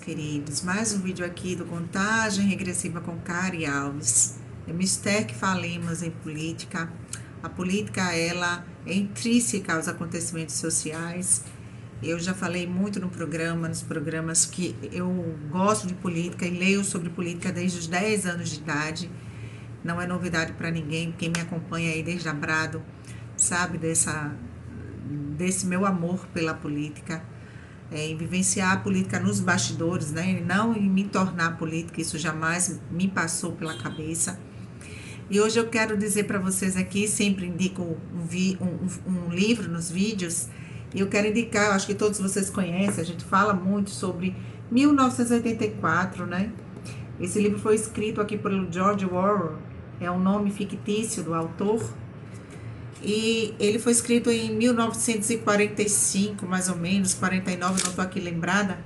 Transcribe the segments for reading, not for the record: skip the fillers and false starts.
queridos, mais um vídeo aqui do Contagem Regressiva com Kari Alves. É mister que falemos em política. A política, ela é intrínseca aos acontecimentos sociais. Eu já falei muito no programa, nos programas que eu gosto de política e leio sobre política desde os 10 anos de idade. Não é novidade para ninguém, quem me acompanha aí desde Abrado sabe desse meu amor pela política. Em vivenciar a política nos bastidores, né? Não em me tornar política, isso jamais me passou pela cabeça. E hoje eu quero dizer para vocês aqui, sempre indico um livro nos vídeos, e eu quero indicar, eu acho que todos vocês conhecem, a gente fala muito sobre 1984, né? Esse livro foi escrito aqui pelo George Orwell, é um nome fictício do autor, e ele foi escrito em 1945, mais ou menos, 49, não estou aqui lembrada.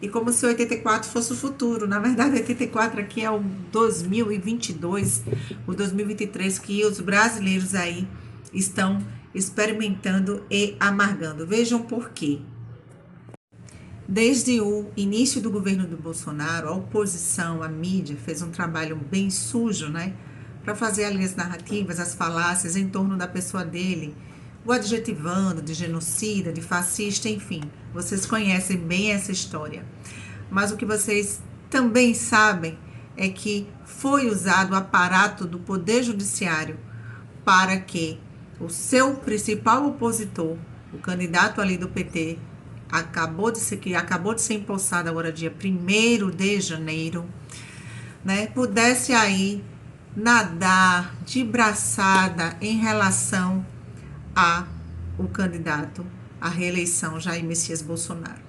E como se 84 fosse o futuro. Na verdade, 84 aqui é o 2022, o 2023, que os brasileiros aí estão experimentando e amargando. Vejam por quê. Desde o início do governo do Bolsonaro, a oposição, a mídia, fez um trabalho bem sujo, né? Para fazer ali as narrativas, as falácias em torno da pessoa dele, o adjetivando de genocida, de fascista, enfim. Vocês conhecem bem essa história. Mas o que vocês também sabem é que foi usado o aparato do Poder Judiciário para que o seu principal opositor, o candidato ali do PT, acabou de ser empossado agora dia 1º de janeiro, né, pudesse aí nadar de braçada em relação a o candidato à reeleição Jair Messias Bolsonaro.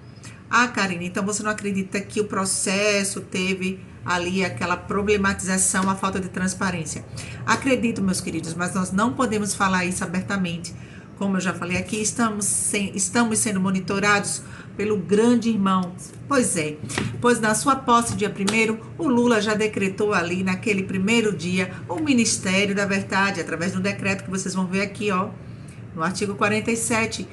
Ah, Karine, então você não acredita que o processo teve ali aquela problematização, a falta de transparência? Acredito, meus queridos, mas nós não podemos falar isso abertamente. Como eu já falei aqui, estamos sendo monitorados pelo grande irmão. Pois é, pois na sua posse, dia 1º, o Lula já decretou ali, naquele primeiro dia, o Ministério da Verdade, através do decreto que vocês vão ver aqui, ó, no artigo 47,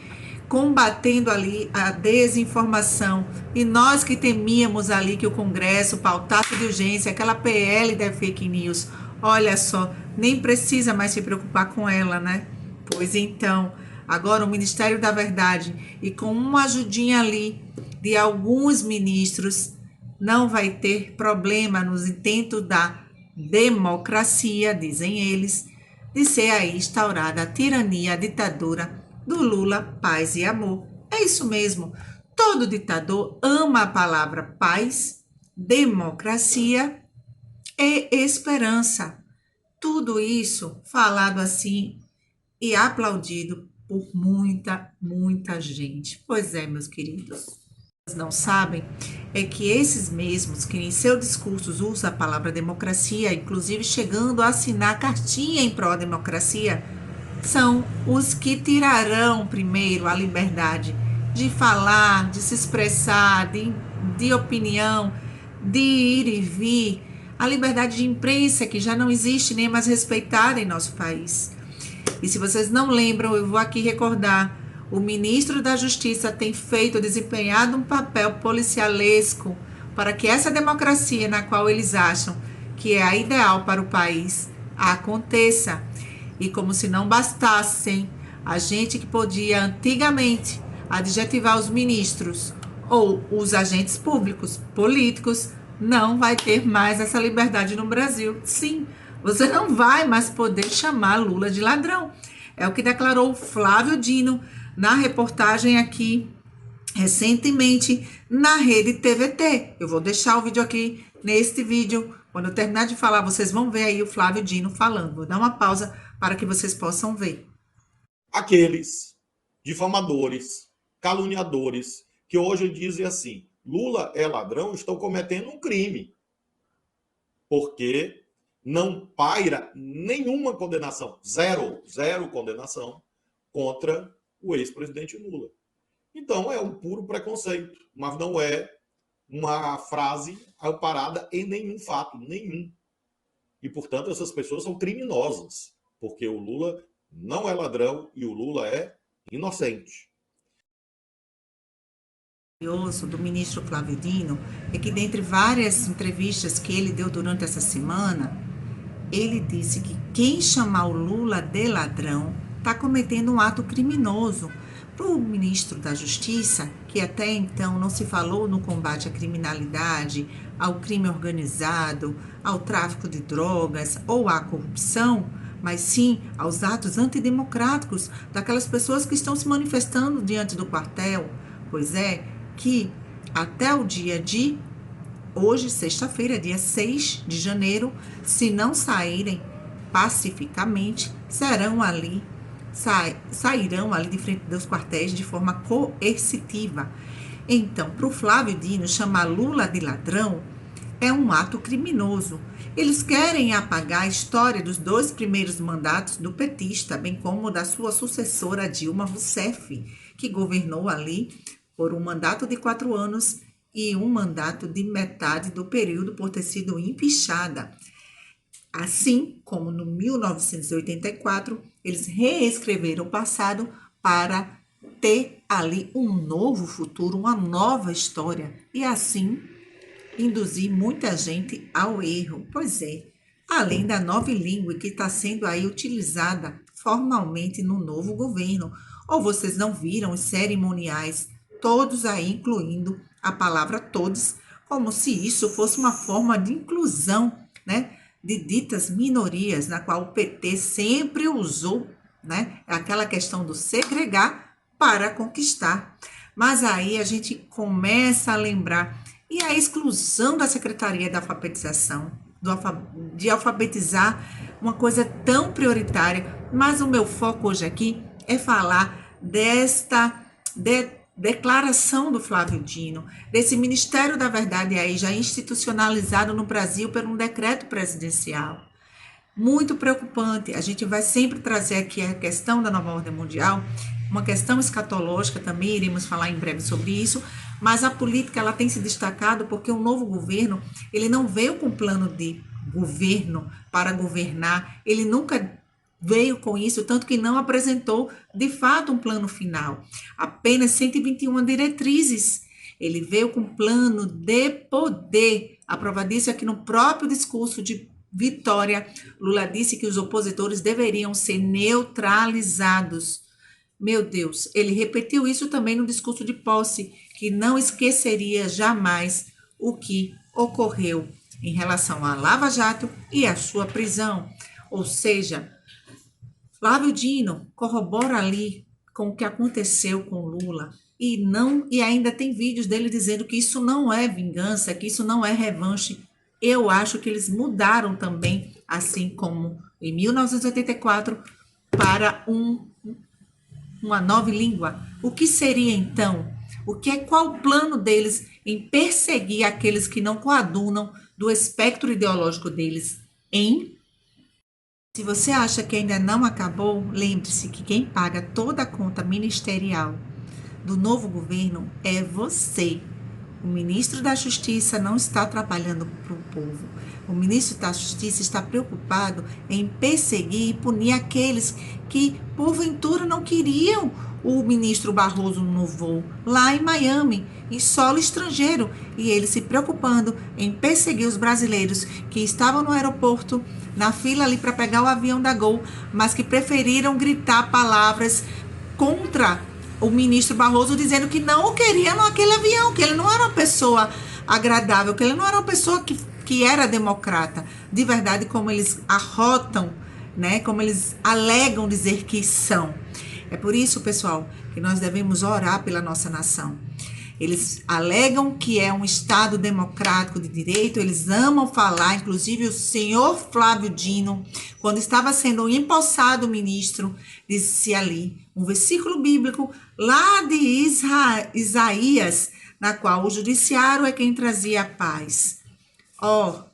combatendo ali a desinformação. E nós que temíamos ali que o Congresso pautasse de urgência aquela PL da fake news, olha só, nem precisa mais se preocupar com ela, né? Pois então, agora o Ministério da Verdade, e com uma ajudinha ali de alguns ministros, não vai ter problema nos intentos da democracia, dizem eles, de ser aí instaurada a tirania, a ditadura do Lula, paz e amor. É isso mesmo. Todo ditador ama a palavra paz, democracia e esperança. Tudo isso falado assim e aplaudido por muita gente. Pois é, meus queridos. Não sabem é que esses mesmos que em seus discursos usam a palavra democracia, inclusive chegando a assinar cartinha em pró-democracia, são os que tirarão primeiro a liberdade de falar, de se expressar, de opinião, de ir e vir, a liberdade de imprensa que já não existe nem mais respeitada em nosso país. E se vocês não lembram, eu vou aqui recordar, o ministro da Justiça tem desempenhado um papel policialesco para que essa democracia na qual eles acham que é a ideal para o país aconteça. E como se não bastassem, a gente que podia antigamente adjetivar os ministros ou os agentes públicos, políticos, não vai ter mais essa liberdade no Brasil. Sim, você não vai mais poder chamar Lula de ladrão. É o que declarou Flávio Dino na reportagem aqui recentemente na rede TVT. Eu vou deixar o vídeo aqui neste vídeo. Quando eu terminar de falar, vocês vão ver aí o Flávio Dino falando. Vou dar uma pausa para que vocês possam ver. Aqueles difamadores, caluniadores, que hoje dizem assim, Lula é ladrão, estão cometendo um crime. Porque não paira nenhuma condenação, zero condenação contra o ex-presidente Lula. Então é um puro preconceito, mas não é uma frase amparada em nenhum fato, nenhum. E, portanto, essas pessoas são criminosas, porque o Lula não é ladrão e o Lula é inocente. Curioso do ministro Flávio Dino é que, dentre várias entrevistas que ele deu durante essa semana, ele disse que quem chamar o Lula de ladrão está cometendo um ato criminoso. Para o ministro da Justiça, que até então não se falou no combate à criminalidade, ao crime organizado, ao tráfico de drogas ou à corrupção, mas sim aos atos antidemocráticos daquelas pessoas que estão se manifestando diante do quartel. Pois é, que até o dia de hoje, sexta-feira, dia 6 de janeiro, se não saírem pacificamente, sairão ali de frente dos quartéis de forma coercitiva. Então, para o Flávio Dino, chamar Lula de ladrão é um ato criminoso. Eles querem apagar a história dos 2 primeiros mandatos do petista, bem como da sua sucessora Dilma Rousseff, que governou ali por um mandato de 4 anos e um mandato de metade do período por ter sido empichada. Assim como no 1984, eles reescreveram o passado para ter ali um novo futuro, uma nova história e assim induzir muita gente ao erro. Pois é, além da nova língua que está sendo aí utilizada formalmente no novo governo. Ou vocês não viram os cerimoniais, todos aí incluindo a palavra todos, como se isso fosse uma forma de inclusão, né, de ditas minorias, na qual o PT sempre usou, né, aquela questão do segregar para conquistar. Mas aí a gente começa a lembrar, e a exclusão da Secretaria da Alfabetização, de alfabetizar uma coisa tão prioritária, mas o meu foco hoje aqui é falar desta declaração do Flávio Dino, desse Ministério da Verdade aí já institucionalizado no Brasil por um decreto presidencial. Muito preocupante. A gente vai sempre trazer aqui a questão da nova ordem mundial, uma questão escatológica também, iremos falar em breve sobre isso, mas a política ela tem se destacado porque o novo governo, ele não veio com plano de governo para governar, ele nunca veio com isso, tanto que não apresentou de fato um plano final, apenas 121 diretrizes. Ele veio com plano de poder, aprovadíssimo aqui no próprio discurso de vitória. Lula disse que os opositores deveriam ser neutralizados. Meu Deus, ele repetiu isso também no discurso de posse, que não esqueceria jamais o que ocorreu em relação à Lava Jato e à sua prisão. Ou seja, Flávio Dino corrobora ali com o que aconteceu com Lula e ainda tem vídeos dele dizendo que isso não é vingança, que isso não é revanche. Eu acho que eles mudaram também, assim como em 1984, para uma nova língua. O que seria então? Qual o plano deles em perseguir aqueles que não coadunam do espectro ideológico deles? Se você acha que ainda não acabou, lembre-se que quem paga toda a conta ministerial do novo governo é você. O ministro da Justiça não está trabalhando para o povo. O ministro da Justiça está preocupado em perseguir e punir aqueles que, porventura, não queriam o ministro Barroso no voo, lá em Miami, em solo estrangeiro. E ele se preocupando em perseguir os brasileiros que estavam no aeroporto, na fila ali para pegar o avião da Gol, mas que preferiram gritar palavras contra o ministro Barroso, dizendo que não o queria naquele avião, que ele não era uma pessoa agradável, que ele não era uma pessoa que era democrata, de verdade, como eles arrotam, né, como eles alegam dizer que são. É por isso, pessoal, que nós devemos orar pela nossa nação. Eles alegam que é um Estado democrático de direito, eles amam falar, inclusive o senhor Flávio Dino, quando estava sendo empossado ministro, disse ali um versículo bíblico lá de Isaías, na qual o judiciário é quem trazia a paz.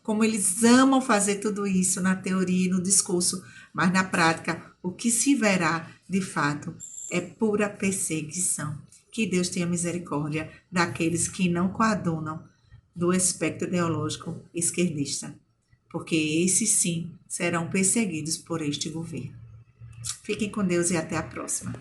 Como eles amam fazer tudo isso na teoria e no discurso, mas na prática, o que se verá, de fato, é pura perseguição. Que Deus tenha misericórdia daqueles que não coadunam do espectro ideológico esquerdista, porque esses sim serão perseguidos por este governo. Fiquem com Deus e até a próxima.